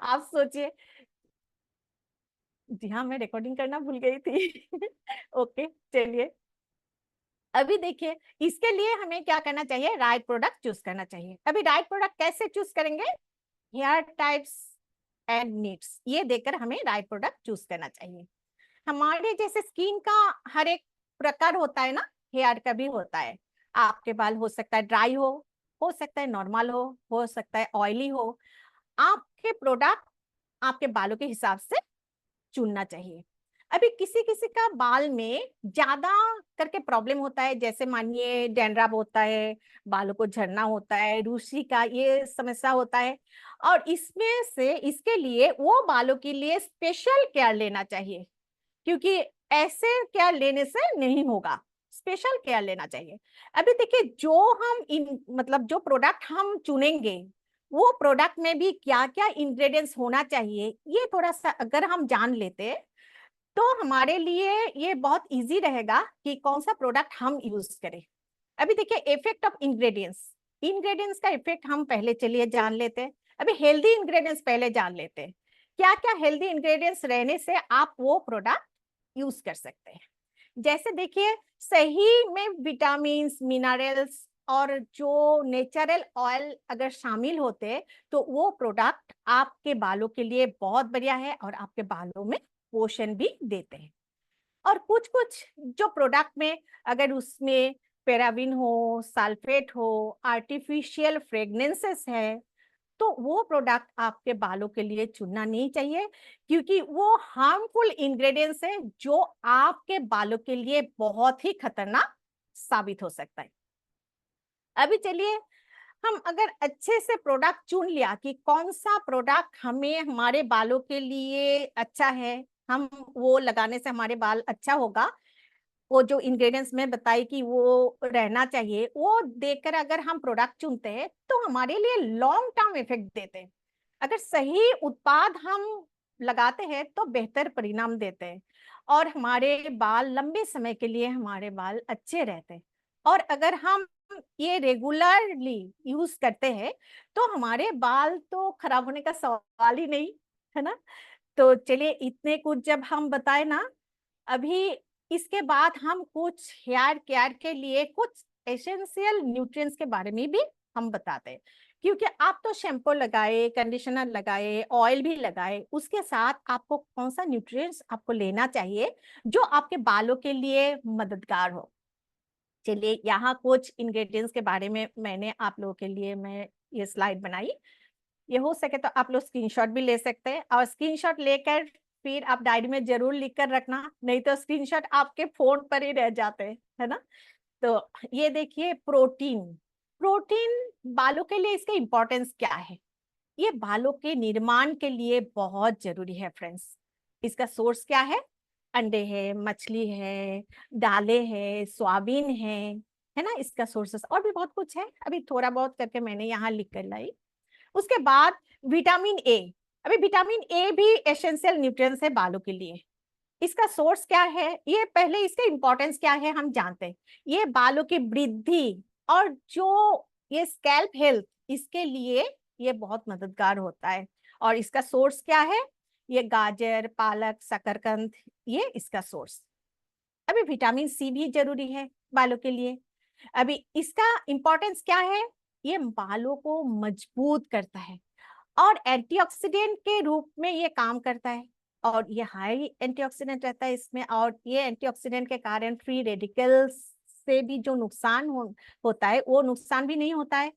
आप सोचिए। जी हाँ, मैं रिकॉर्डिंग करना भूल गई थी। ओके, चलिए। अभी देखिए, इसके लिए हमें क्या करना चाहिए, राइट प्रोडक्ट चूज करना चाहिए। अभी राइट प्रोडक्ट कैसे चूज करेंगे, हेयर टाइप्स एंड नीड्स, ये देकर हमें राइट प्रोडक्ट चूज करना चाहिए। हमारे जैसे स्किन का हर एक प्रकार होता है ना, हेयर का भी होता है। आपके बाल हो सकता है ड्राई हो सकता है नॉर्मल हो सकता है ऑयली हो। आपके प्रोडक्ट आपके बालों के हिसाब से चुनना चाहिए। अभी किसी किसी का बाल में ज्यादा करके प्रॉब्लम होता है, जैसे मानिए डैंड्रफ होता है, बालों को झड़ना होता है, रूसी का ये समस्या होता है। और इसमें से इसके लिए वो बालों के लिए स्पेशल केयर लेना चाहिए, क्योंकि ऐसे केयर लेने से नहीं होगा, स्पेशल केयर लेना चाहिए। अभी देखिए, जो हम मतलब जो प्रोडक्ट हम चुनेंगे, वो प्रोडक्ट में भी क्या क्या इंग्रेडिएंट्स होना चाहिए, ये थोड़ा सा अगर हम जान लेते तो हमारे लिए ये बहुत इजी रहेगा कि कौन सा प्रोडक्ट हम यूज करें। अभी देखिए, इफेक्ट ऑफ इंग्रेडिएंट्स, इंग्रेडिएंट्स का इफेक्ट हम पहले चलिए जान लेते हैं। अभी हेल्दी इंग्रेडिएंट्स पहले जान लेते हैं, क्या क्या हेल्दी इंग्रेडिएंट्स रहने से आप वो प्रोडक्ट यूज कर सकते हैं। जैसे देखिए, सही में विटामिन मिनरल्स और जो नेचुरल ऑयल अगर शामिल होते तो वो प्रोडक्ट आपके बालों के लिए बहुत बढ़िया है और आपके बालों में पोषण भी देते हैं। और कुछ कुछ जो प्रोडक्ट में अगर उसमें पैराबिन हो, सल्फेट हो, आर्टिफिशियल फ्रेग्रेंसेस है, तो वो प्रोडक्ट आपके बालों के लिए चुनना नहीं चाहिए, क्योंकि वो हार्मफुल इंग्रेडिएंट्स है जो आपके बालों के लिए बहुत ही खतरनाक साबित हो सकता है। अभी चलिए, हम अगर अच्छे से प्रोडक्ट चुन लिया कि कौन सा प्रोडक्ट हमें हमारे बालों के लिए अच्छा है, हम वो लगाने से हमारे बाल अच्छा होगा, वो जो इंग्रेडिएंट्स में बताई कि वो रहना चाहिए, वो देखकर अगर हम प्रोडक्ट चुनते हैं तो हमारे लिए लॉन्ग टर्म इफेक्ट देते हैं। अगर सही उत्पाद हम लगाते हैं तो बेहतर परिणाम देते हैं और हमारे बाल लंबे समय के लिए हमारे बाल अच्छे रहते हैं। और अगर हम ये रेगुलरली यूज करते हैं तो हमारे बाल तो खराब होने का सवाल ही नहीं है ना। तो चलिए, इतने कुछ जब हम बताए ना, अभी इसके बाद हम कुछ हेयर केयर के लिए कुछ एसेंशियल न्यूट्रिएंट्स के बारे में भी हम बताते हैं। क्योंकि आप तो शैम्पू लगाए, कंडीशनर लगाए, ऑयल भी लगाए, उसके साथ आपको कौन सा न्यूट्रिएंट्स आपको लेना चाहिए जो आपके बालों के लिए मददगार हो। चलिए, यहाँ कुछ इंग्रेडिएंट्स के बारे में मैंने आप लोगों के लिए मैं ये स्लाइड बनाई। ये हो सके तो आप लोग स्क्रीनशॉट भी ले सकते हैं, और स्क्रीनशॉट लेकर फिर आप डायरी में जरूर लिख कर रखना, नहीं तो स्क्रीनशॉट आपके फोन पर ही रह जाते हैं, है ना। तो ये देखिए, प्रोटीन, प्रोटीन बालों के लिए इसका इंपॉर्टेंस क्या है, ये बालों के निर्माण के लिए बहुत जरूरी है फ्रेंड्स। इसका सोर्स क्या है, अंडे है, मछली है, दालें है, सोयाबीन है ना, इसका सोर्सेस और भी बहुत कुछ है, अभी थोड़ा बहुत करके मैंने यहाँ लिख कर लाई। उसके बाद विटामिन ए, अभी विटामिन ए भी एसेंशियल न्यूट्रिएंट्स है बालों के लिए। इसका सोर्स क्या है, ये पहले इसका इंपॉर्टेंस क्या है हम जानते हैं। ये बालों की वृद्धि और जो ये स्कैल्प हेल्थ, इसके लिए ये बहुत मददगार होता है। और इसका सोर्स क्या है, ये गाजर, पालक, शकरकंद, ये इसका सोर्स। अभी विटामिन सी भी जरूरी है बालों के लिए। अभी इसका इंपॉर्टेंस क्या है, ये बालों को मजबूत करता है और एंटीऑक्सीडेंट के रूप में ये काम करता है। और ये हाई एंटीऑक्सीडेंट रहता है इसमें, और ये एंटीऑक्सीडेंट के कारण फ्री रेडिकल्स से भी जो नुकसान होता है वो नुकसान भी नहीं होता है।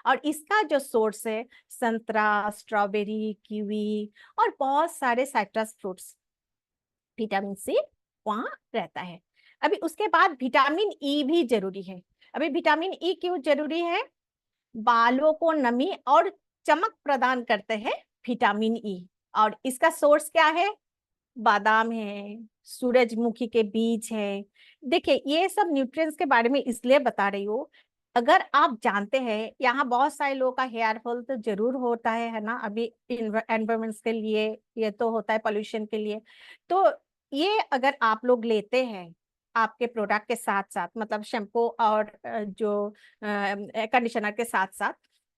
और इसका जो सोर्स है, संतरा, स्ट्रॉबेरी, कीवी और बहुत सारे साइट्रस फ्रूट्स, विटामिन सी वहां रहता है। अभी उसके बाद विटामिन ई भी जरूरी है। अभी विटामिन ई क्यों जरूरी है, बालों को नमी और चमक प्रदान करते हैं विटामिन ई। और इसका सोर्स क्या है, बादाम है, सूरजमुखी के बीज है। देखिए, ये सब न्यूट्रिएंट्स के बारे में इसलिए बता रही हूँ, अगर आप जानते हैं, यहाँ बहुत सारे लोगों का हेयर फॉल तो जरूर होता है ना, अभी एनवायरमेंट्स के लिए ये तो होता है, पोल्यूशन के लिए। तो ये अगर आप लोग लेते हैं आपके प्रोडक्ट के साथ साथ, मतलब शैम्पू और जो कंडीशनर के साथ साथ,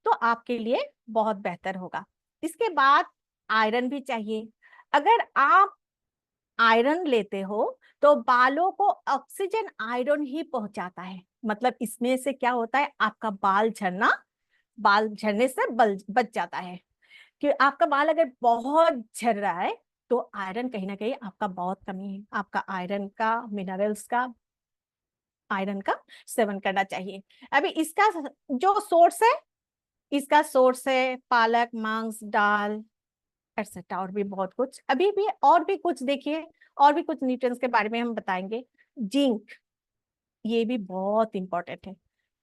तो आपके लिए बहुत बेहतर होगा। इसके बाद आयरन भी चाहिए। अगर आप आयरन लेते हो तो बालों को ऑक्सीजन आयरन ही पहुंचाता है, मतलब इसमें से क्या होता है, आपका बाल झड़ने से बच जाता है। कि आपका बाल अगर बहुत झड़ रहा है तो आयरन कहीं ना कहीं आपका बहुत कमी है, आपका आयरन का, मिनरल्स का, आयरन का सेवन करना चाहिए। अभी इसका जो सोर्स है, इसका सोर्स है पालक, मांस, दाल, एक्सेट्रा, और भी बहुत कुछ। अभी भी और भी कुछ देखिए, और भी कुछ न्यूट्रिएंट्स के बारे में हम बताएंगे। जिंक, ये भी बहुत इंपॉर्टेंट है।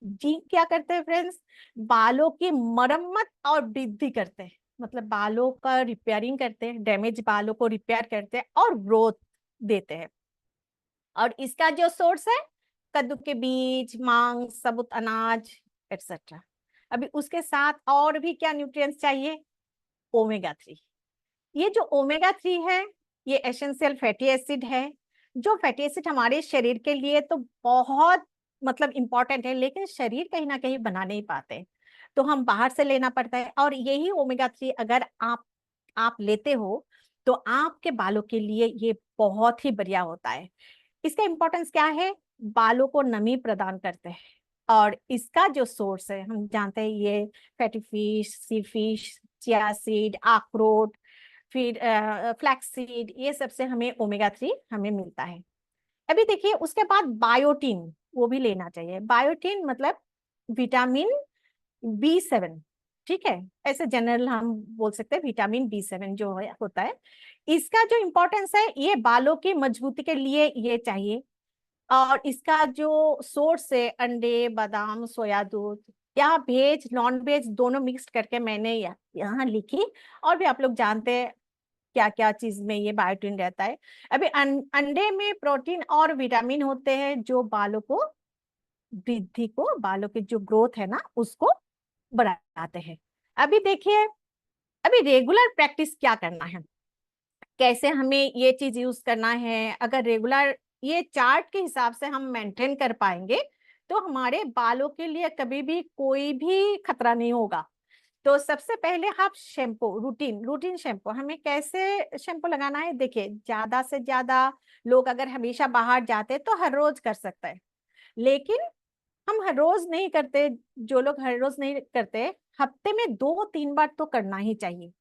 जिंक क्या करते हैं फ्रेंड्स, बालों की मरम्मत और वृद्धि करते हैं, मतलब बालों का रिपेयरिंग करते हैं, डैमेज बालों को रिपेयर करते हैं और ग्रोथ देते हैं। और इसका जो सोर्स है, कद्दू के बीज, मांस, साबुत अनाज, एक्सेट्रा। अभी उसके साथ और भी क्या न्यूट्रिएंट्स चाहिए, ओमेगा 3। ये जो ओमेगा 3 है, ये एसेंशियल फैटी एसिड है। जो फैटी एसिड हमारे शरीर के लिए तो बहुत मतलब इंपॉर्टेंट है, लेकिन शरीर कहीं ना कहीं बना नहीं पाते, तो हम बाहर से लेना पड़ता है। और यही ओमेगा 3 अगर आप लेते हो तो आपके बालों के लिए ये बहुत ही बढ़िया होता है। इसका इंपॉर्टेंस क्या है, बालों को नमी प्रदान करते हैं। और इसका जो सोर्स है, हम जानते हैं ये फैटी फिश, सी फिश, चिया सीड, अखरोट, फिर फ्लैक्स सीड, ये सबसे हमें ओमेगा 3 हमें मिलता है। अभी देखिए उसके बाद बायोटीन, वो भी लेना चाहिए। बायोटीन मतलब विटामिन B7, ठीक है, ऐसे जनरल हम बोल सकते हैं विटामिन B7 जो है होता है। इसका जो इम्पोर्टेंस है, ये बालों की मजबूती के लिए ये चाहिए। और इसका जो सोर्स है, अंडे, बादाम, सोया दूध, या वेज नॉन वेज दोनों मिक्स करके मैंने यहाँ लिखी। और भी आप लोग जानते हैं क्या क्या चीज में ये बायोटीन रहता है। अभी अंडे में प्रोटीन और विटामिन होते हैं जो बालों को वृद्धि को, बालों की जो ग्रोथ है ना, उसको बढ़ाते हैं। अभी देखिए, अभी रेगुलर प्रैक्टिस क्या करना है, कैसे हमें ये चीज यूज करना है। अगर रेगुलर ये चार्ट के हिसाब से हम मेंटेन कर पाएंगे तो हमारे बालों के लिए कभी भी कोई भी खतरा नहीं होगा। तो सबसे पहले आप शैम्पू, रूटीन रूटीन शैम्पू, हमें कैसे शैम्पू लगाना है, देखिए ज्यादा से ज्यादा लोग अगर हमेशा बाहर जाते हैं तो हर रोज कर सकते हैं, लेकिन हम हर रोज नहीं करते। जो लोग हर रोज नहीं करते, हफ्ते में 2-3 बार तो करना ही चाहिए।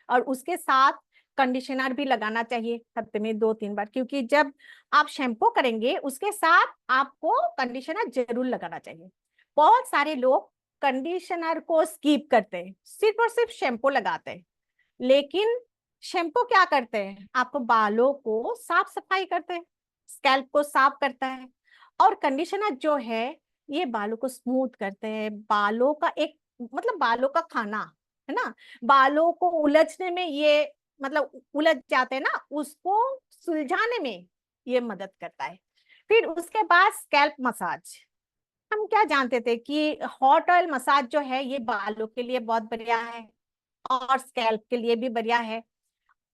और उसके साथ कंडीशनर भी लगाना चाहिए हफ्ते में 2-3 बार, क्योंकि जब आप शैम्पू करेंगे उसके साथ आपको कंडीशनर जरूर लगाना चाहिए। बहुत सारे लोग कंडीशनर को स्किप करते हैं, सिर्फ और सिर्फ शैम्पू लगाते हैं। लेकिन शैम्पू क्या करते हैं, आपको बालों को साफ सफाई करते हैं, स्कैल्प को साफ करता है। और कंडीशनर जो है, ये बालों को स्मूथ करते हैं, बालों का एक मतलब बालों का खाना है ना, बालों को उलझने में ये मतलब उलझ जाते हैं ना, उसको सुलझाने में ये मदद करता है। फिर उसके बाद स्कैल्प मसाज। हम क्या जानते थे कि हॉट ऑयल मसाज जो है ये बालों के लिए बहुत बढ़िया है और स्कैल्प के लिए भी बढ़िया है।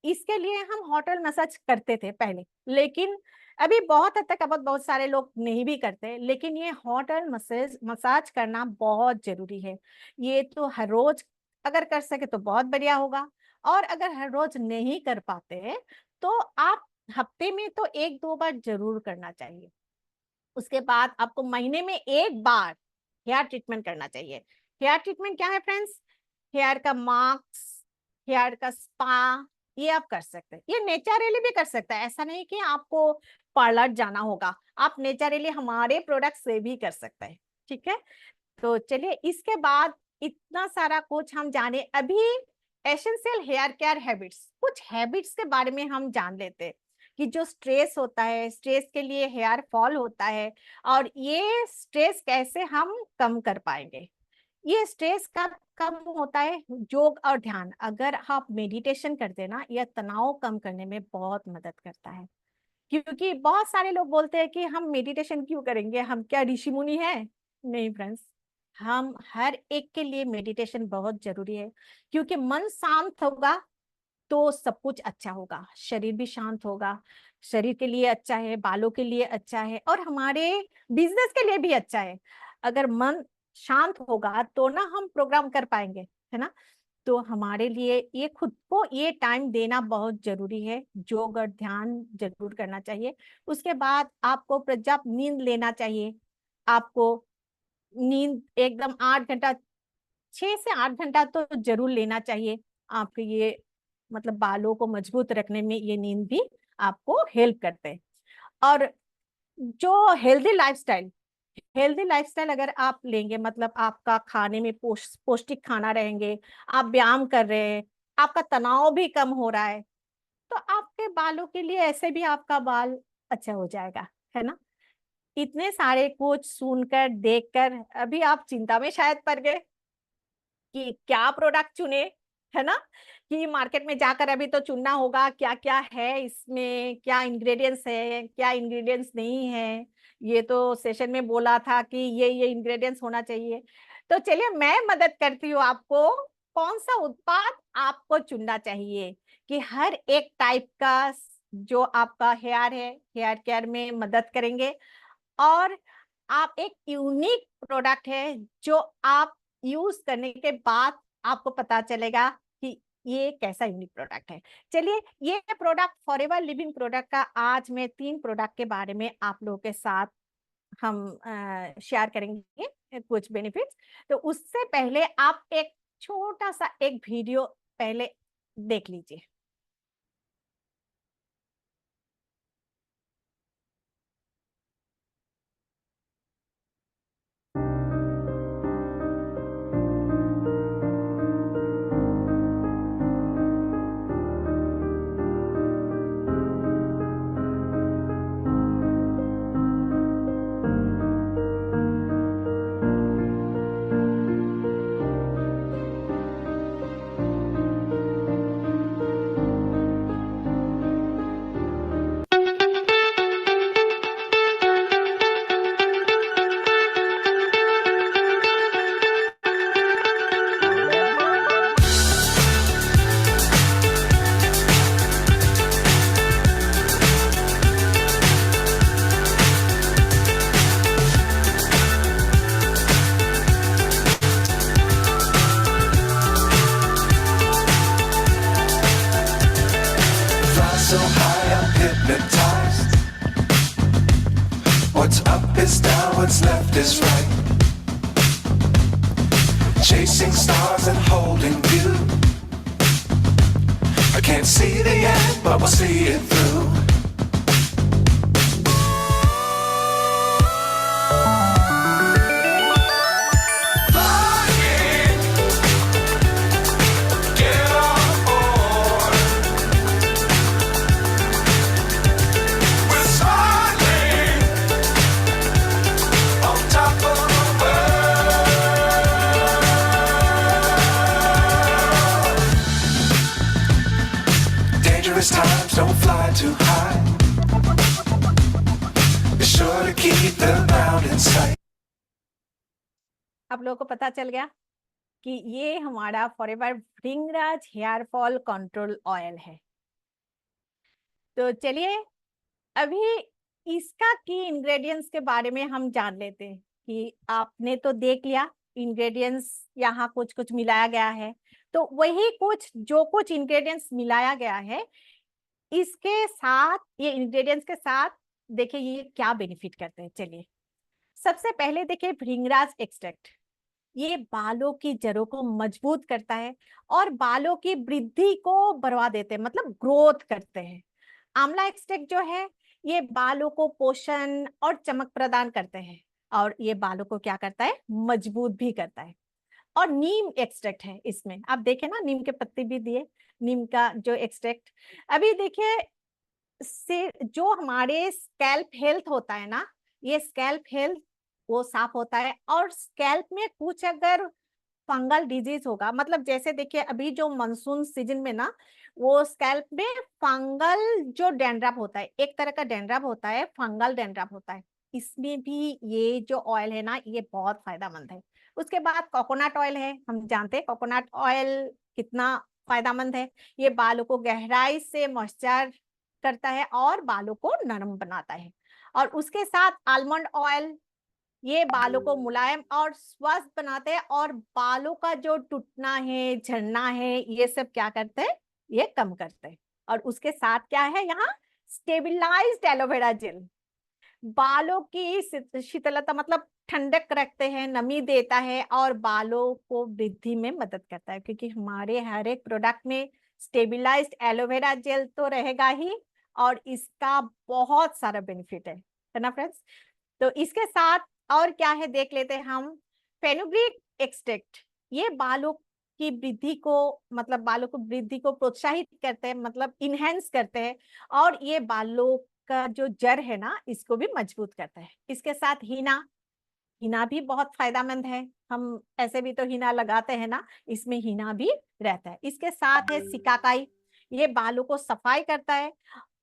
इसके लिए हम हॉट ऑयल मसाज करते थे पहले, लेकिन अभी बहुत हद तक, अब बहुत सारे लोग नहीं भी करते, लेकिन ये हॉट ऑयल मसाज मसाज करना बहुत जरूरी है। ये तो हर रोज अगर कर सके तो बहुत बढ़िया होगा। और अगर हर रोज नहीं कर पाते तो आप हफ्ते में तो 1-2 बार जरूर करना चाहिए। उसके बाद आपको महीने में 1 बार हेयर ट्रीटमेंट करना चाहिए। हेयर ट्रीटमेंट क्या है फ्रेंड्स, हेयर का मास्क, हेयर का स्पा, ये आप कर सकते हैं। ये नेचुरली भी कर सकते हैं, ऐसा नहीं कि आपको पार्लर जाना होगा, आप नेचुरली हमारे प्रोडक्ट से भी कर सकते हैं। ठीक है, तो चलिए इसके बाद इतना सारा कुछ हम जाने, अभी एसेंशियल हेयर केयर हैबिट्स, कुछ हैबिट्स के बारे में हम जान लेते हैं। कि जो स्ट्रेस होता है, स्ट्रेस के लिए हेयर फॉल होता है, और ये स्ट्रेस कैसे हम कम कर पाएंगे। ये स्ट्रेस कब कम होता है, योग और ध्यान अगर आप मेडिटेशन करते हैं ना, यह तनाव कम करने में बहुत मदद करता है। क्योंकि बहुत सारे लोग बोलते हैं कि हम मेडिटेशन क्यों करेंगे, हम क्या ऋषि मुनि हैं। नहीं फ्रेंड्स, हम हर एक के लिए मेडिटेशन बहुत जरूरी है, क्योंकि मन शांत होगा तो सब कुछ अच्छा होगा, शरीर भी शांत होगा। शरीर के लिए अच्छा है, बालों के लिए अच्छा है, और हमारे बिजनेस के लिए भी अच्छा है। अगर मन शांत होगा तो ना हम प्रोग्राम कर पाएंगे, है ना। तो हमारे लिए ये खुद को ये टाइम देना बहुत जरूरी है, योग और ध्यान जरूर करना चाहिए। उसके बाद आपको पर्याप्त नींद लेना चाहिए। आपको नींद एकदम 8 घंटा, 6 से 8 घंटा तो जरूर लेना चाहिए। आपके ये मतलब बालों को मजबूत रखने में ये नींद भी आपको हेल्प करते हैं। और जो हेल्दी लाइफस्टाइल अगर आप लेंगे, मतलब आपका खाने में पौष्टिक खाना रहेंगे, आप व्यायाम कर रहे हैं, आपका तनाव भी कम हो रहा है, तो आपके बालों के लिए ऐसे भी आपका बाल अच्छा हो जाएगा, है ना। इतने सारे कुछ सुनकर देखकर अभी आप चिंता में शायद पड़ गए कि क्या प्रोडक्ट चुने, है ना। कि मार्केट में जाकर अभी तो चुनना होगा क्या क्या है इसमें, क्या इंग्रेडिएंट्स है, क्या इंग्रेडिएंट्स नहीं है। ये तो सेशन में बोला था कि ये इंग्रेडिएंट्स होना चाहिए। तो चलिए मैं मदद करती हूँ आपको, कौन सा उत्पाद आपको चुनना चाहिए कि हर एक टाइप का जो आपका हेयर है, हेयर केयर में मदद करेंगे। और आप एक यूनिक प्रोडक्ट है जो आप यूज करने के बाद आपको पता चलेगा कि ये कैसा यूनिक प्रोडक्ट है। चलिए, ये प्रोडक्ट फॉरएवर लिविंग प्रोडक्ट का आज मैं 3 प्रोडक्ट के बारे में आप लोगों के साथ हम शेयर करेंगे कुछ बेनिफिट्स। तो उससे पहले आप एक छोटा सा एक वीडियो पहले देख लीजिए। Fly so high, I'm hypnotized. What's up is down, what's left is right. Chasing stars and holding you. I can't see the end, but we'll see it through. Flying, get on board. We're smiling on top of the world. Dangerous times, don't fly too high. Be sure to keep the ground in sight. आप लोगों को पता चल गया कि ये हमारा forever भृंगराज hair fall control oil है। तो चलिए अभी इसका की इंग्रेडिएंट्स के बारे में हम जान लेते हैं कि आपने तो देख लिया इंग्रेडिएंट्स, यहाँ कुछ कुछ मिलाया गया है। तो वही कुछ जो कुछ इंग्रेडिएंट्स मिलाया गया है, इसके साथ ये इंग्रेडिएंट्स के साथ देखिए ये क्या बेनिफिट करते हैं। चलिए सबसे पहले देखिए भृंगराज एक्सट्रैक्ट, ये बालों की जड़ों को मजबूत करता है और बालों की वृद्धि को बढ़वा देते हैं, मतलब ग्रोथ करते हैं। आंवला एक्सट्रैक्ट जो है ये बालों को पोषण और चमक प्रदान करते हैं और ये बालों को क्या करता है, मजबूत भी करता है। और नीम एक्सट्रैक्ट है इसमें, आप देखें ना नीम के पत्ते भी दिए, नीम का जो एक्सट्रैक्ट। अभी देखिए से जो हमारे स्कैल्प हेल्थ होता है ना, ये स्कैल्प हेल्थ वो साफ होता है। और स्कैल्प में कुछ अगर फंगल डिजीज होगा, मतलब जैसे देखिए अभी जो मानसून सीजन में ना, वो स्कैल्प में फंगल जो डैंड्रफ होता है, एक तरह का डैंड्रफ होता है, फंगल डैंड्रफ होता है, इसमें भी ये जो ऑयल है ना ये बहुत फायदेमंद है। उसके बाद कोकोनट ऑयल है, हम जानते हैं कोकोनट ऑयल कितना फायदेमंद है। ये बालों को गहराई से मॉइस्चर करता है और बालों को नरम बनाता है। और उसके साथ आलमंड ऑयल, ये बालों को मुलायम और स्वस्थ बनाते हैं और बालों का जो टूटना है, झड़ना है, ये सब क्या करते हैं, ये कम करते हैं। और उसके साथ क्या है यहाँ, स्टेबिलाइज्ड एलोवेरा जेल बालों की शीतलता मतलब ठंडक रखते हैं, नमी देता है और बालों को वृद्धि में मदद करता है, क्योंकि हमारे हर एक प्रोडक्ट में स्टेबिलाइज्ड एलोवेरा जेल तो रहेगा ही और इसका बहुत सारा बेनिफिट है ना फ्रेंड्स। तो इसके साथ और क्या है देख लेते हैं हम। फेनुग्रीक एक्सट्रैक्ट, ये बालों की वृद्धि को मतलब बालों को वृद्धि को प्रोत्साहित करते हैं, मतलब इनहेंस करते हैं और ये बालों का जो जड़ है ना इसको भी मजबूत करता है। इसके साथ हीना, हीना भी बहुत फायदेमंद है, हम ऐसे भी तो हीना लगाते हैं ना, इसमें हीना भी रहता है। इसके साथ है सिकाकाई, ये बालों को सफाई करता है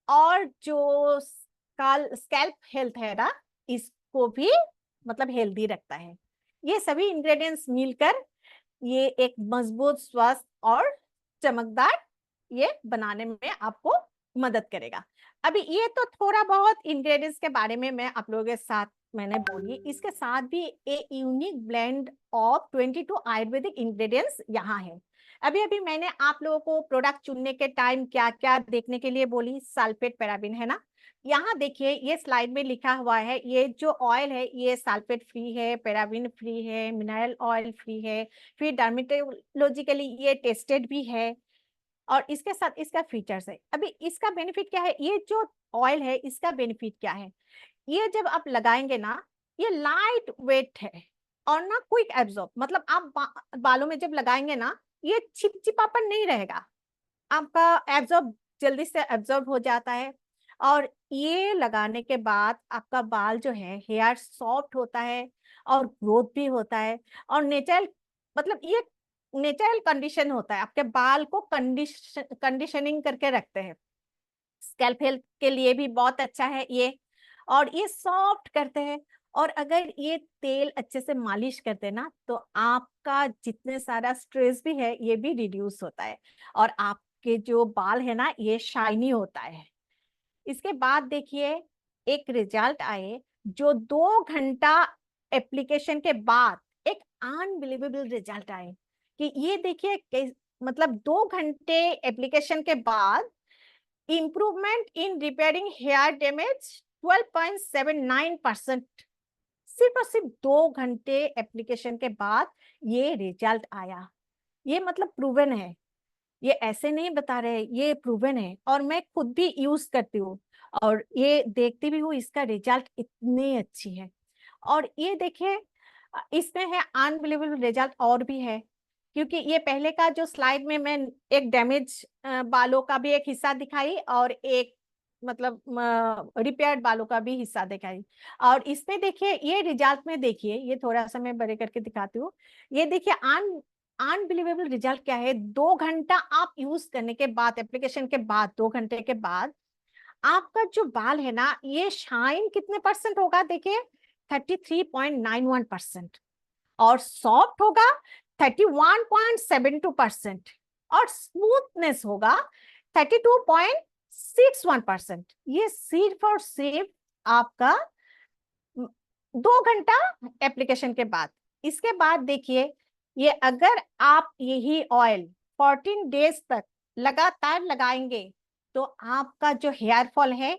और जो स्कैल्प हेल्थ है ना इसको भी मतलब हेल्दी रखता है। ये सभी इंग्रेडिएंट्स मिलकर ये एक मजबूत, स्वस्थ और चमकदार ये बनाने में आपको मदद करेगा। अभी ये तो थोड़ा बहुत इंग्रेडिएंट्स के बारे में मैं आप लोगों के साथ मैंने बोली। इसके साथ भी एक unique blend of 22 Ayurvedic ingredients यहाँ है। अभी अभी मैंने आप लोगों को प्रोडक्ट चुनने के टाइम क्या क्या देखने के लिए बोली, सल्फेट, पैराबीन, है ना। यहाँ देखिए ये स्लाइड में लिखा हुआ है, ये जो ऑयल है ये सल्फेट फ्री है, पैराबीन फ्री है, मिनरल ऑयल फ्री है, फिर डर्मेटोलॉजिकली ये टेस्टेड भी है और इसके साथ इसका फीचर्स है। अभी इसका बेनिफिट क्या है, ये जो ऑयल है इसका बेनिफिट क्या है, ये जब आप लगाएंगे ना ये लाइट वेट है और ना क्विक एब्जॉर्ब, मतलब आप बालों में जब लगाएंगे ना ये चिपचिपापन नहीं रहेगा, आपका एब्जॉर्ब जल्दी से एब्जॉर्ब हो जाता है। और ये लगाने के बाद आपका बाल जो है हेयर सॉफ्ट होता है और ग्रोथ भी होता है और नेचुरल मतलब ये नेचुरल कंडीशन होता है, आपके बाल को कंडीशनिंग करके रखते हैं। स्कैल्प हेल्थ के लिए भी बहुत अच्छा है ये, और ये सॉफ्ट करते हैं। और अगर ये तेल अच्छे से मालिश करते हैं ना तो आपका जितने सारा स्ट्रेस भी है ये भी रिड्यूस होता है और आपके जो बाल है ना ये शाइनी होता है। इसके बाद देखिए एक रिजल्ट आए जो 2 घंटा एप्लीकेशन के बाद एक अनबिलीवेबल रिजल्ट आए कि ये देखिए मतलब 2 घंटे एप्लीकेशन के बाद improvement in repairing hair damage 12.79%। सिर्फ और सिर्फ 2 घंटे एप्लीकेशन के बाद ये रिजल्ट आया। ये मतलब प्रूवन है, ये ऐसे नहीं बता रहे, ये प्रूवन है और मैं खुद भी यूज करती हूँ और ये देखती भी हूँ इसका रिजल्ट इतनी अच्छी है। और ये देखिए इसमें है अनबिलीवेबल रिजल्ट और भी है, क्योंकि ये पहले का जो स्लाइड में मैं एक डैमेज बालों का भी एक हिस्सा दिखाई और एक मतलब रिपेयर्ड बालों का भी हिस्सा दिखाई। और इसमें देखिए ये रिजल्ट में देखिए, ये थोड़ा सा मैं बड़े करके दिखाती हूँ। ये देखिए अनबिलीवेबल रिजल्ट क्या है, 2 घंटा आप यूज करने के बाद एप्लीकेशन के बाद 2 घंटे के बाद आपका जो बाल है ना ये शाइन कितने परसेंट होगा देखिए, 33.91% और सॉफ्ट होगा 31.72% और स्मूथनेस होगा 32.61%। ये सिर्फ और सिर्फ आपका 2 घंटा एप्लीकेशन के बाद। इसके बाद देखिए ये अगर आप यही ऑयल 14 डेज तक लगातार लगाएंगे तो आपका जो हेयर फॉल है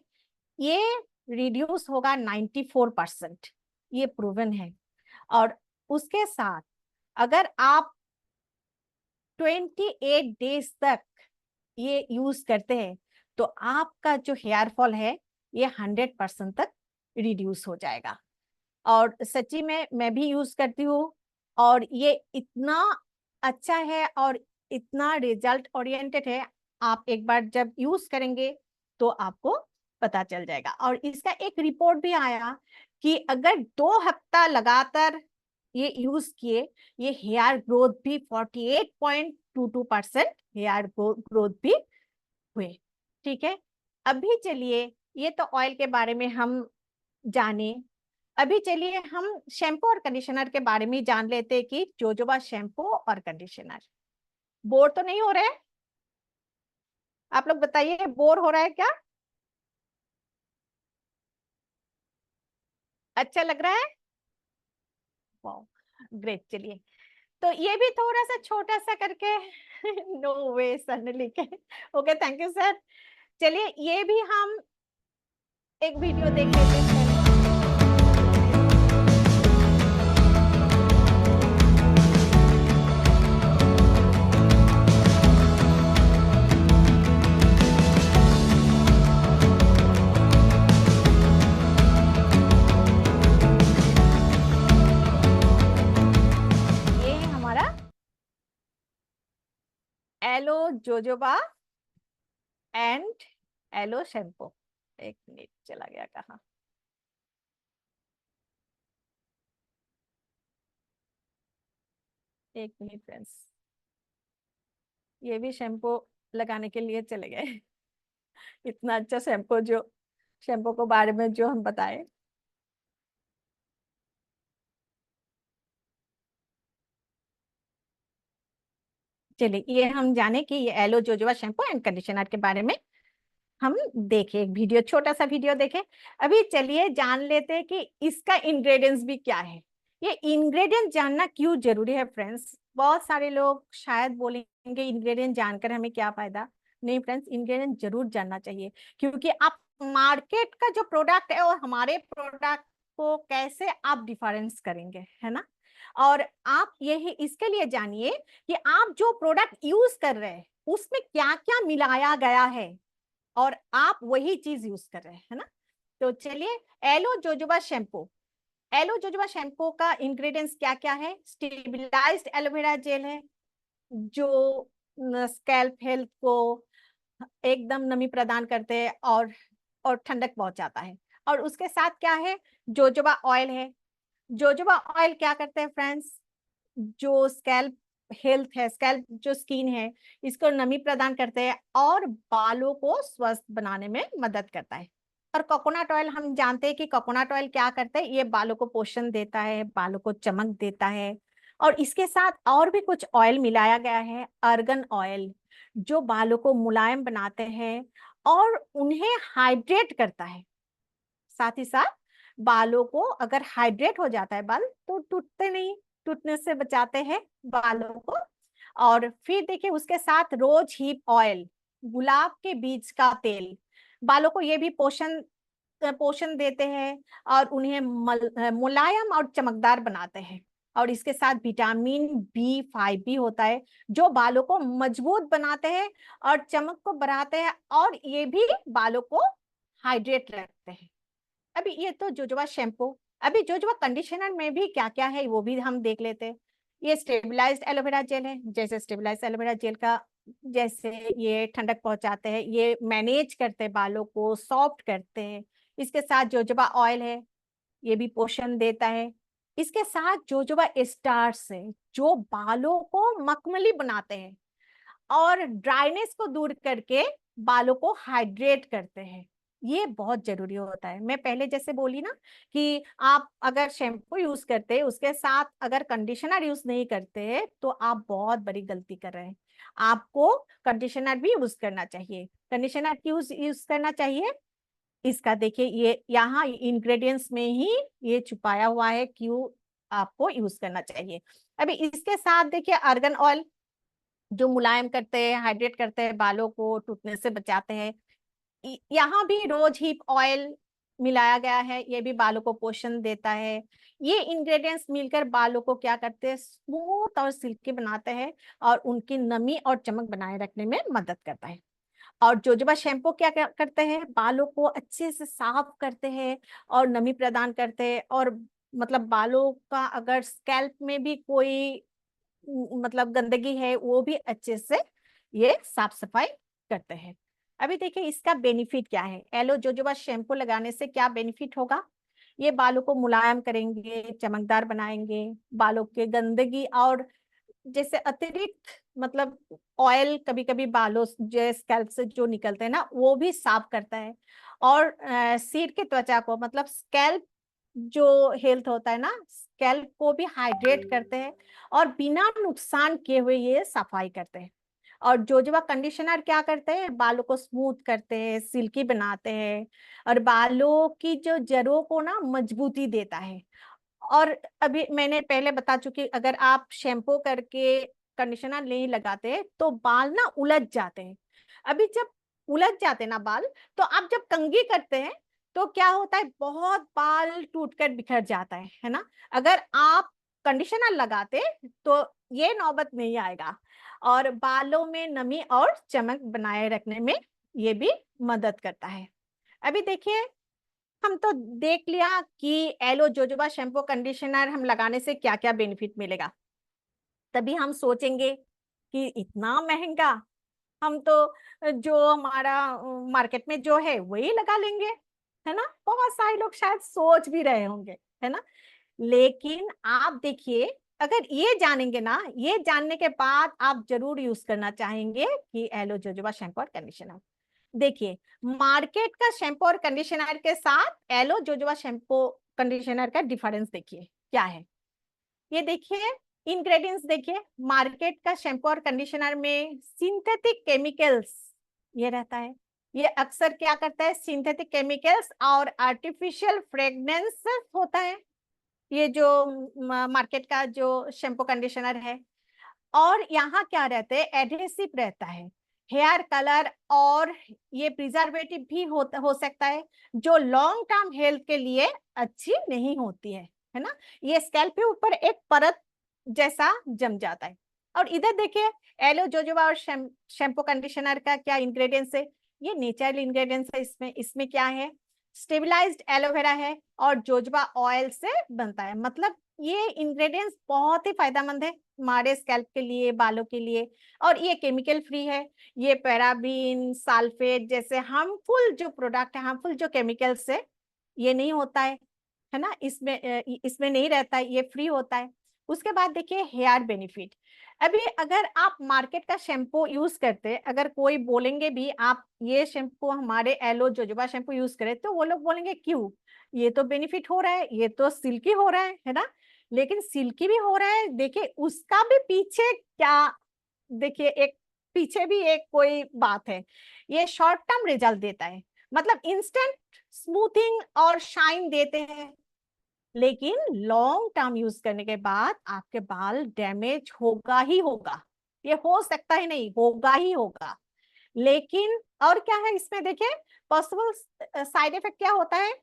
ये रिड्यूस होगा 94%। ये प्रूवन है। और उसके साथ अगर आप 28 डेज तक ये यूज करते हैं तो आपका जो हेयर फॉल है ये 100% तक रिड्यूस हो जाएगा। और सच्ची में मैं भी यूज करती हूँ और ये इतना अच्छा है और इतना रिजल्ट ओरिएंटेड है, आप एक बार जब यूज करेंगे तो आपको पता चल जाएगा। और इसका एक रिपोर्ट भी आया कि अगर 2 हफ्ता लगातार ये यूज किए ये हेयर ग्रोथ भी 48.22% हेयर ग्रोथ भी हुए। ठीक है, अभी चलिए ये तो ऑयल के बारे में हम जाने। अभी चलिए हम शैम्पू और कंडीशनर के बारे में जान लेते हैं कि जोजोबा शैम्पू और कंडीशनर। बोर तो नहीं हो रहे, आप लोग बताइए बोर हो रहा है क्या, अच्छा लग रहा है? Wow, great. चलिए, तो ये भी थोड़ा सा छोटा सा करके नो वे सर ने लिखे। Okay, thank you sir. चलिए, ये भी हम एक वीडियो देख लेते हैं पहले। ये है हमारा aloe jojoba and aloe shampoo. एक मिनट, चला गया कहाँ? एक मिनट फ्रेंड्स, ये भी शैम्पू लगाने के लिए चले गए। इतना अच्छा शैम्पू, जो शैम्पू के बारे में जो हम बताए। चलिए, ये हम जाने कि ये aloe jojoba shampoo and conditioner के बारे में हम देखे, एक वीडियो, छोटा सा वीडियो देखे। अभी चलिए जान लेते हैं कि इसका इंग्रेडिएंट्स भी क्या है। ये इंग्रेडिएंट जानना क्यों जरूरी है फ्रेंड्स? बहुत सारे लोग शायद बोलेंगे इंग्रेडिएंट जानकर हमें क्या फायदा। नहीं फ्रेंड्स, इंग्रेडिएंट जरूर जानना चाहिए, क्योंकि आप मार्केट का जो प्रोडक्ट है और हमारे प्रोडक्ट को कैसे आप डिफरेंस करेंगे, है ना। और आप यही इसके लिए जानिए कि आप जो प्रोडक्ट यूज कर रहे हैं उसमें क्या क्या मिलाया गया है और आप वही चीज यूज कर रहे हैं, है ना। तो चलिए, aloe jojoba shampoo. Aloe jojoba shampoo का इंग्रेडिएंट्स क्या क्या है? स्टेबलाइज्ड एलोवेरा जेल है, जो स्कैल्प हेल्थ को एकदम नमी प्रदान करते हैं और ठंडक पहुंचाता है। और उसके साथ क्या है? जोजोबा ऑयल है। जोजोबा ऑयल क्या करते हैं फ्रेंड्स? जो स्कैल्प हेल्थ है, स्कैल्प जो स्किन है, इसको नमी प्रदान करते हैं और बालों को स्वस्थ बनाने में मदद करता है। और कोकोनट ऑयल, हम जानते हैं कि कोकोनट ऑयल क्या करता है, ये बालों को पोषण देता है, बालों को चमक देता है। और इसके साथ और भी कुछ ऑयल मिलाया गया है, आर्गन ऑयल, जो बालों को मुलायम बनाते हैं और उन्हें हाइड्रेट करता है। साथ ही साथ बालों को, अगर हाइड्रेट हो जाता है बाल, तो टूटते नहीं, टूटने से बचाते हैं बालों को। और फिर देखिए उसके साथ रोज हिप ऑयल, गुलाब के बीज का तेल, बालों को ये भी पोषण पोषण देते हैं और उन्हें मुलायम और चमकदार बनाते हैं। और इसके साथ विटामिन B5 भी होता है, जो बालों को मजबूत बनाते हैं और चमक को बढ़ाते हैं, और ये भी बालों को हाइड्रेट रखते हैं। अभी ये तो जोजोबा शैम्पू। अभी जोजोबा कंडीशनर में भी क्या क्या है वो भी हम देख लेते हैं। ये स्टेबलाइज्ड एलोवेरा जेल है, जैसे स्टेबलाइज्ड एलोवेरा जेल का, जैसे ये ठंडक पहुंचाते हैं, ये मैनेज करते हैं, बालों को सॉफ्ट करते हैं। इसके साथ जोजोबा ऑयल है, ये भी पोषण देता है। इसके साथ जोजोबा स्टार्स है, जो बालों को मखमली बनाते हैं और ड्राइनेस को दूर करके बालों को हाइड्रेट करते हैं। ये बहुत जरूरी होता है। मैं पहले जैसे बोली ना कि आप अगर शैम्पू यूज करते हैं उसके साथ अगर कंडीशनर यूज नहीं करते तो आप बहुत बड़ी गलती कर रहे हैं। आपको कंडीशनर भी यूज करना चाहिए। कंडीशनर क्यों यूज करना चाहिए? इसका देखिए, ये यहाँ इंग्रेडिएंट्स में ही ये छुपाया हुआ है क्यों आपको यूज करना चाहिए। अभी इसके साथ देखिए आर्गन ऑयल, जो मुलायम करते हैं, हाइड्रेट करते हैं, बालों को टूटने से बचाते हैं। यहाँ भी रोज हिप ऑयल मिलाया गया है, ये भी बालों को पोषण देता है। ये इंग्रेडिएंट्स मिलकर बालों को क्या करते हैं? स्मूथ और सिल्की बनाते हैं और उनकी नमी और चमक बनाए रखने में मदद करता है। और जोजोबा शैम्पू क्या करते हैं? बालों को अच्छे से साफ करते हैं और नमी प्रदान करते हैं। और मतलब बालों का अगर स्कैल्प में भी कोई मतलब गंदगी है, वो भी अच्छे से ये साफ सफाई करते हैं। अभी देखिए इसका बेनिफिट क्या है। एलो जोजोबा शैम्पू लगाने से क्या बेनिफिट होगा? ये बालों को मुलायम करेंगे, चमकदार बनाएंगे, बालों के गंदगी और जैसे अतिरिक्त मतलब ऑयल कभी कभी बालों जो स्कैल्प से जो निकलते हैं ना, वो भी साफ करता है। और सिर की त्वचा को, मतलब स्कैल्प जो हेल्थ होता है ना, स्कैल्प को भी हाइड्रेट करते हैं और बिना नुकसान किए हुए ये सफाई करते हैं। और जोजोबा कंडीशनर क्या करते हैं? बालों को स्मूथ करते हैं, सिल्की बनाते हैं और बालों की जो जड़ों को ना मजबूती देता है। और अभी मैंने पहले बता चुकी, अगर आप शैम्पू करके कंडीशनर नहीं लगाते तो बाल ना उलझ जाते हैं। अभी जब उलझ जाते हैं ना बाल, तो आप जब कंघी करते हैं तो क्या होता है, बहुत बाल टूटकर बिखर जाता है ना। अगर आप कंडीशनर लगाते तो ये नौबत नहीं आएगा, और बालों में नमी और चमक बनाए रखने में ये भी मदद करता है। अभी देखिए, हम तो देख लिया कि एलो जोजोबा शैम्पू कंडीशनर हम लगाने से क्या क्या बेनिफिट मिलेगा। तभी हम सोचेंगे कि इतना महंगा, हम तो जो हमारा मार्केट में जो है वही लगा लेंगे, है ना। बहुत सारे लोग शायद सोच भी रहे होंगे, है ना। लेकिन आप देखिए, अगर ये जानेंगे ना, ये जानने के बाद आप जरूर यूज करना चाहेंगे कि एलो जोजोबा शैम्पू और कंडीशनर। देखिए, मार्केट का शैम्पू और कंडीशनर के साथ एलो जोजोबा शैम्पू कंडीशनर का डिफरेंस देखिए क्या है। ये देखिए, इंग्रेडिएंट्स देखिए, मार्केट का शैम्पू और कंडीशनर में सिंथेटिक केमिकल्स ये रहता है। ये अक्सर क्या करता है, सिंथेटिक केमिकल्स और आर्टिफिशियल फ्रेग्रेंस होता है, ये जो मार्केट का जो शैम्पू कंडीशनर है। और यहाँ क्या रहते हैं, एडहेसिव रहता है, हेयर कलर, और ये प्रिजर्वेटिव भी हो सकता है, जो लॉन्ग टर्म हेल्थ के लिए अच्छी नहीं होती है ना। ये स्कैल्प के ऊपर एक परत जैसा जम जाता है। और इधर देखिए, एलो जोजोबा और शैम्पू कंडीशनर का क्या इंग्रेडिएंट्स है, ये नेचुरल इंग्रेडिएंट्स है। इसमें इसमें क्या है, स्टेबलाइज्ड एलोवेरा है और जोजोबा ऑयल से बनता है। मतलब ये इंग्रेडिएंट्स बहुत ही फायदेमंद है हमारे स्कैल्प के लिए, बालों के लिए। और ये केमिकल फ्री है, ये पैराबीन, सल्फेट जैसे हार्मफुल जो प्रोडक्ट है, हार्मफुल जो केमिकल्स है, ये नहीं होता है ना। इसमें नहीं रहता है, ये फ्री होता है। उसके बाद देखिए, हेयर बेनिफिट। अभी अगर आप मार्केट का शैम्पू यूज करते, अगर कोई बोलेंगे भी आप ये शैम्पू हमारे एलो जोजोबा शैम्पू यूज करें, तो वो लोग बोलेंगे क्यों, ये तो बेनिफिट हो रहा है, ये तो सिल्की हो रहा है ना। लेकिन सिल्की भी हो रहा है, देखिए उसका भी पीछे क्या, देखिए एक पीछे भी एक कोई बात है। ये शॉर्ट टर्म रिजल्ट देता है, मतलब इंस्टेंट स्मूथिंग और शाइन देते हैं, लेकिन लॉन्ग टर्म यूज करने के बाद आपके बाल डैमेज होगा ही होगा। ये हो सकता ही नहीं, होगा ही होगा। लेकिन और क्या है इसमें, देखिए पॉसिबल साइड इफेक्ट क्या होता है।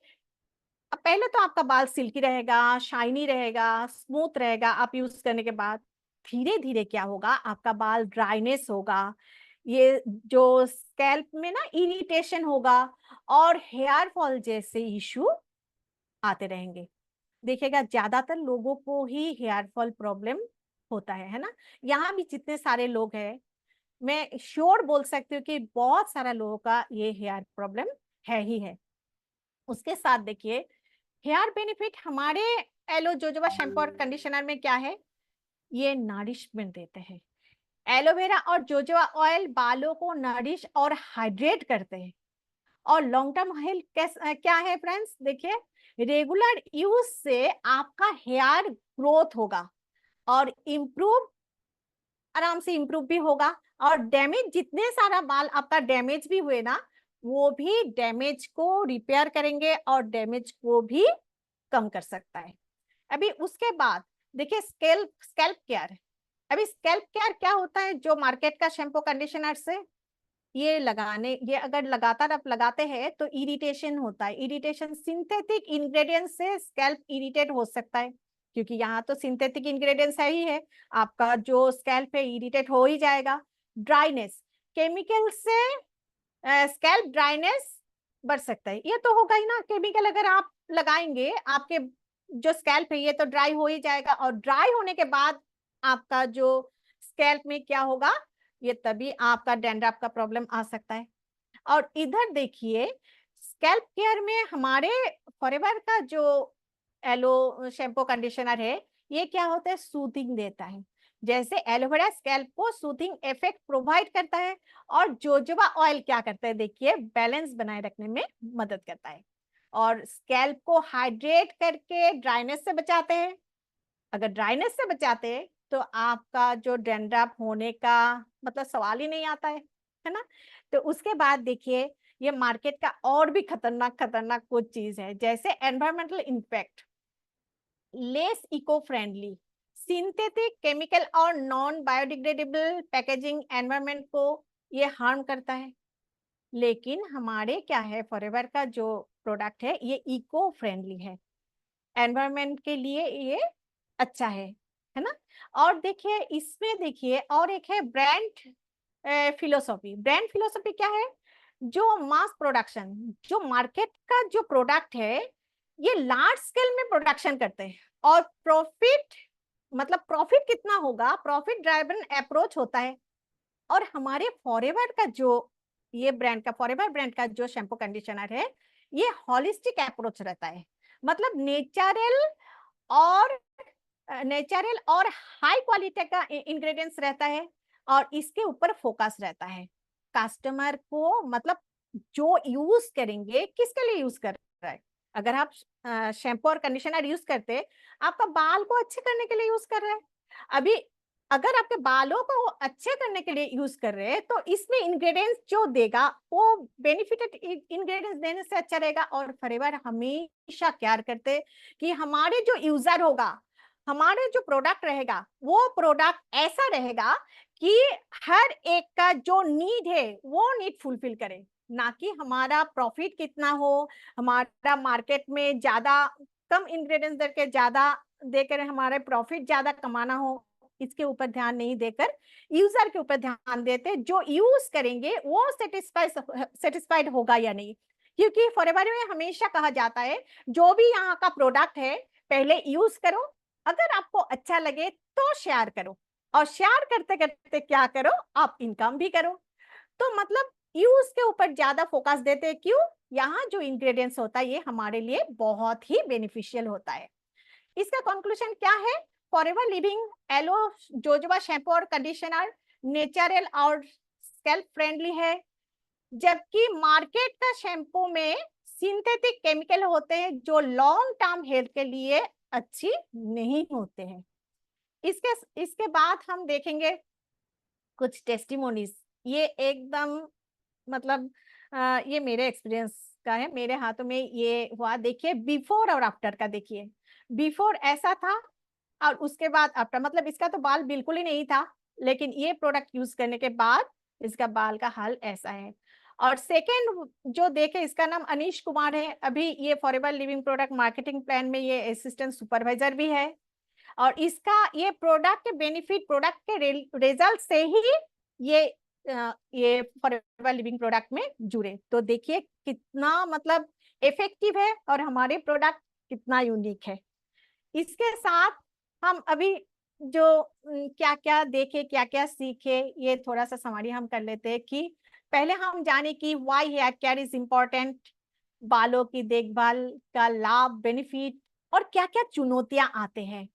अब पहले तो आपका बाल सिल्की रहेगा, शाइनी रहेगा, स्मूथ रहेगा। आप यूज करने के बाद धीरे धीरे क्या होगा, आपका बाल ड्राइनेस होगा, ये जो स्कैल्प में ना इरिटेशन होगा, और हेयर फॉल जैसे इशू आते रहेंगे। देखिएगा, ज्यादातर लोगों को ही हेयर फॉल प्रॉब्लम होता है ना। यहाँ भी जितने सारे लोग हैं, मैं श्योर बोल सकती हूँ कि बहुत सारा लोगों का ये हेयर प्रॉब्लम है ही है। उसके साथ देखिए, हेयर बेनिफिट हमारे एलो जोजोबा शैम्पू और कंडीशनर में क्या है, ये नरिशमेंट देते हैं। एलोवेरा और जोजोबा ऑयल बालों को नरिश और हाइड्रेट करते हैं। और लॉन्ग टर्म हेल्थ क्या है फ्रेंड्स, देखिए रेगुलर यूज से आपका हेयर ग्रोथ होगा और इम्प्रूव, आराम से इम्प्रूव भी होगा। और डैमेज, जितने सारा बाल आपका डैमेज भी हुए ना, वो भी डैमेज को रिपेयर करेंगे और डैमेज को भी कम कर सकता है। अभी उसके बाद देखिए, स्कैल्प स्कैल्प केयर। अभी स्कैल्प केयर क्या होता है, जो मार्केट का शैम्पू कंडीशनर से ये अगर लगातार आप लगाते हैं तो इरिटेशन होता है। इरिटेशन, सिंथेटिक इंग्रेडिएंट से स्कैल्प इरिटेट हो सकता है, क्योंकि यहाँ तो सिंथेटिक इंग्रेडिएंट्स है ही है, आपका जो स्कैल्प है इरिटेट हो ही जाएगा। ड्राइनेस, केमिकल से स्कैल्प ड्राइनेस बढ़ सकता है, ये तो होगा ही ना। केमिकल अगर आप लगाएंगे, आपके जो स्कैल्प है ये तो ड्राई हो ही जाएगा, और ड्राई होने के बाद आपका जो स्कैल्प में क्या होगा, ये तभी आपका डैंड्रफ का प्रॉब्लम आ सकता है। और इधर देखिए, स्कैल्प केयर में हमारे फॉरएवर का जो एलो शैम्पू कंडीशनर है, ये क्या होता है, सूथिंग देता है। जैसे एलोवेरा स्कैल्प को सूथिंग इफेक्ट प्रोवाइड करता है, और जोजोबा ऑयल क्या करता है, देखिए बैलेंस बनाए रखने में मदद करता है, और स्कैल्प को हाइड्रेट करके ड्राइनेस से बचाते हैं। अगर ड्राइनेस से बचाते हैं तो आपका जो डैंड्रफ होने का मतलब सवाल ही नहीं आता है ना। तो उसके बाद देखिए, ये मार्केट का और भी खतरनाक खतरनाक कुछ चीज है, जैसे environmental impact. Less eco friendly, synthetic chemical और नॉन बायोडिग्रेडेबल पैकेजिंग एनवायरनमेंट को ये हार्म करता है। लेकिन हमारे क्या है, फॉरएवर का जो प्रोडक्ट है ये इको फ्रेंडली है, एनवायरनमेंट के लिए ये अच्छा है ना। और देखिए इसमें, देखिए और एक है ब्रांड फिलोसॉफी। ब्रांड फिलोसॉफी क्या है, जो मास प्रोडक्शन, जो मार्केट का जो प्रोडक्ट है ये लार्ज स्केल में प्रोडक्शन करते हैं और प्रॉफिट, मतलब प्रॉफिट कितना होगा, प्रॉफिट ड्राइवन अप्रोच होता है। और हमारे फॉरएवर का जो ये ब्रांड का, फॉरएवर ब्रांड का जो शैम्पू कंडीशनर है ये हॉलिस्टिक अप्रोच रहता है, मतलब और नेचुरल और हाई क्वालिटी का इंग्रेडिएंट्स रहता है और इसके ऊपर फोकस रहता है। कस्टमर को मतलब जो यूज करेंगे किसके लिए यूज कर रहा है, अगर आप शैम्पू और कंडीशनर यूज करते, आपका बाल को अच्छे करने के लिए यूज कर रहे हैं। अभी अगर आपके बालों को अच्छे करने के लिए यूज कर रहे हैं तो इसमें इंग्रेडिएंट्स जो देगा वो बेनिफिटेड इंग्रेडिएंट्स देने से अच्छा रहेगा। और फॉरएवर हमेशा केयर करते कि हमारे जो यूजर होगा, हमारे जो प्रोडक्ट रहेगा वो प्रोडक्ट ऐसा रहेगा कि हर एक का जो नीड है वो नीड फुलफिल करे, ना कि हमारा प्रॉफिट कितना हो, हमारा मार्केट में ज्यादा कम इंग्रेडिएंट्स देकर ज्यादा देकर हमारे प्रॉफिट ज्यादा कमाना हो, इसके ऊपर ध्यान नहीं देकर यूजर के ऊपर ध्यान देते, जो यूज करेंगे वो सेटिस्फाइड होगा या नहीं। क्योंकि फॉरएवर में हमेशा कहा जाता है जो भी यहाँ का प्रोडक्ट है पहले यूज करो, अगर आपको अच्छा लगे तो शेयर करो, और शेयर करते करते क्या करो, आप इनकम भी करो। तो मतलब यूज के ऊपर ज्यादा फोकस देते हैं, क्यों, यहाँ जो इंग्रेडिएंट्स होता है ये हमारे लिए बहुत ही बेनिफिशियल होता है। इसका कंक्लूजन क्या है, Forever Living aloe jojoba shampoo और कंडीशनर नेचुरल और स्कैल्प फ्रेंडली है, जबकि मार्केट का शैम्पू में सिंथेटिक केमिकल होते हैं जो लॉन्ग टर्म हेल्थ के लिए अच्छी नहीं होते हैं। इसके इसके बाद हम देखेंगे कुछ टेस्टिमोनीज। ये एकदम मतलब ये मेरे एक्सपीरियंस का है, मेरे हाथों में ये हुआ। देखिए बिफोर और आफ्टर का, देखिए बिफोर ऐसा था और उसके बाद आफ्टर, मतलब इसका तो बाल बिल्कुल ही नहीं था, लेकिन ये प्रोडक्ट यूज करने के बाद इसका बाल का हाल ऐसा है। और सेकेंड जो देखे, इसका नाम अनीश कुमार है, अभी ये forever living product marketing plan में ये असिस्टेंट सुपरवाइजर भी है। और इसका ये प्रोडक्ट के बेनिफिट, प्रोडक्ट के रिजल्ट से ही ये फॉरएवर लिविंग प्रोडक्ट में जुड़े। तो देखिए कितना मतलब इफेक्टिव है और हमारे प्रोडक्ट कितना यूनिक है। इसके साथ हम अभी जो क्या क्या देखे, क्या क्या सीखे, ये थोड़ा सा समरी हम कर लेते हैं कि पहले हम जाने कि why hair care is important, बालों की देखभाल का लाभ, बेनिफिट और क्या क्या चुनौतियां आते हैं,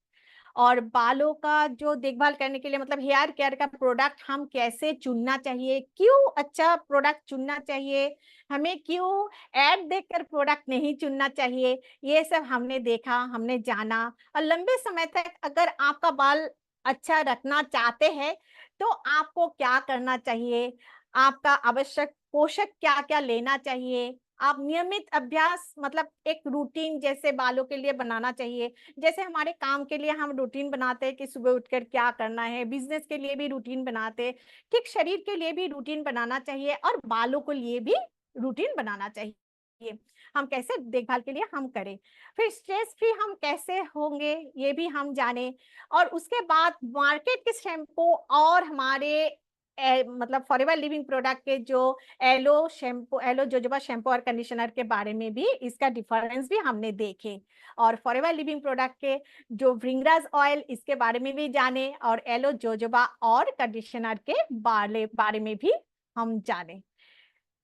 और बालों का जो देखभाल करने के लिए मतलब हेयर केयर का प्रोडक्ट हम कैसे चुनना चाहिए, क्यों अच्छा प्रोडक्ट चुनना चाहिए, हमें क्यों ऐड देखकर प्रोडक्ट नहीं चुनना चाहिए, ये सब हमने देखा, हमने जाना। और लंबे समय तक अगर आपका बाल अच्छा रखना चाहते हैं तो आपको क्या करना चाहिए, आपका आवश्यक पोषक क्या क्या लेना चाहिए, आप नियमित अभ्यास मतलब एक रूटीन जैसे बालों के लिए बनाना चाहिए। जैसे हमारे काम के लिए हम रूटीन बनाते हैं कि सुबह उठकर क्या करना है, बिजनेस के लिए भी रूटीन बनाते हैं, ठीक शरीर के लिए भी रूटीन बनाना चाहिए और बालों के लिए भी रूटीन बनाना चाहिए। हम कैसे देखभाल के लिए हम करें, फिर स्ट्रेस फ्री हम कैसे होंगे ये भी हम जाने। और उसके बाद मार्केट के शैम्पू और हमारे मतलब फॉरएवर लिविंग प्रोडक्ट के जो aloe shampoo, aloe jojoba shampoo और कंडीशनर के बारे में भी इसका डिफरेंस भी हमने देखे। और फॉरएवर लिविंग प्रोडक्ट के जो भृंगराज ऑयल, इसके बारे में भी जाने, और एलो जोजोबा और कंडीशनर के बारे में भी हम जाने।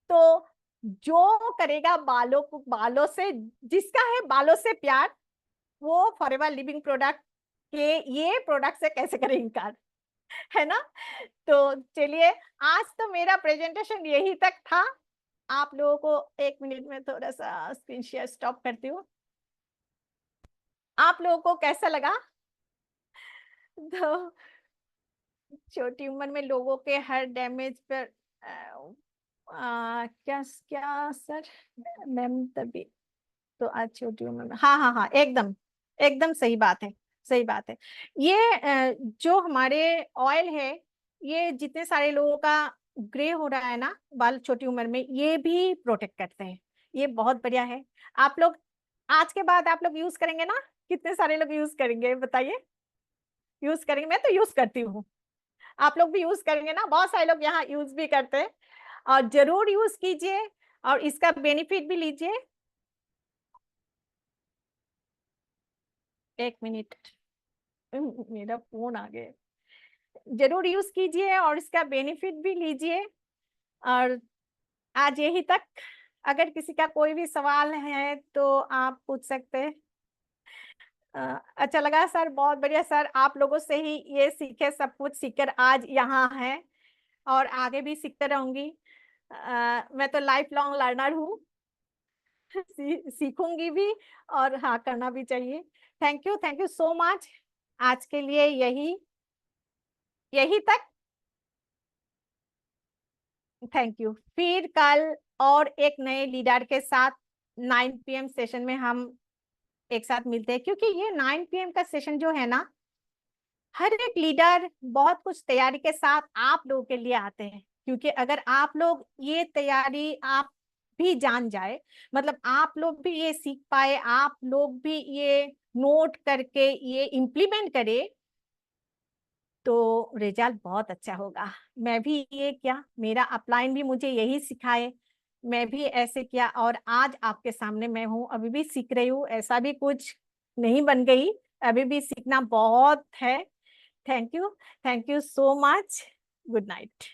तो जो करेगा बालों को, बालों से जिसका है बालों से प्यार, वो फॉरएवर लिविंग प्रोडक्ट के ये प्रोडक्ट से कैसे करे इनकार, है ना। तो चलिए, आज तो मेरा प्रेजेंटेशन यही तक था। आप लोगों को एक मिनट में थोड़ा सा स्क्रीन शेयर स्टॉप करती हूँ। आप लोगों को कैसा लगा। तो छोटी उम्र में लोगों के हर डैमेज पर क्या क्या सर, मैम तभी तो आज छोटी उम्र में, हाँ हाँ हाँ एकदम एकदम सही बात है, सही बात है। ये जो हमारे ऑयल है, ये जितने सारे लोगों का ग्रे हो रहा है ना बाल छोटी उम्र में, ये भी प्रोटेक्ट करते हैं। ये बहुत बढ़िया है। आप लोग आज के बाद आप लोग यूज करेंगे ना? कितने सारे लोग यूज करेंगे बताइए? यूज करेंगे? मैं तो यूज करती हूँ। आप लोग भी यूज करेंगे ना? बहुत सारे लोग यहाँ यूज भी करते हैं, और जरूर यूज कीजिए और इसका बेनिफिट भी लीजिए। एक मिनट, मेरा फोन आ गया। जरूर यूज कीजिए और इसका बेनिफिट भी लीजिए। और आज यही तक। अगर किसी का कोई भी सवाल है तो आप पूछ सकते हैं। अच्छा लगा सर, बहुत बढ़िया सर, आप लोगों से ही ये सीखे, सब कुछ सीखकर आज यहाँ है और आगे भी सीखते रहूंगी। मैं तो लाइफ लॉन्ग लर्नर हूँ। सीखूंगी भी, और हाँ करना भी चाहिए। Thank you so much. आज के लिए यही यही तक। Thank you. फिर कल और एक नए लीडर के साथ 9 PM सेशन में हम एक साथ मिलते हैं, क्योंकि ये 9 PM का सेशन जो है ना, हर एक लीडर बहुत कुछ तैयारी के साथ आप लोगों के लिए आते हैं। क्योंकि अगर आप लोग ये तैयारी आप भी जान जाए, मतलब आप लोग भी ये सीख पाए, आप लोग भी ये नोट करके ये इम्प्लीमेंट करे, तो रिजल्ट बहुत अच्छा होगा। मैं भी ये किया, मेरा अपलाइन भी मुझे यही सिखाए, मैं भी ऐसे किया, और आज आपके सामने मैं हूँ, अभी भी सीख रही हूँ, ऐसा भी कुछ नहीं बन गई, अभी भी सीखना बहुत है। Thank you so much. Good night.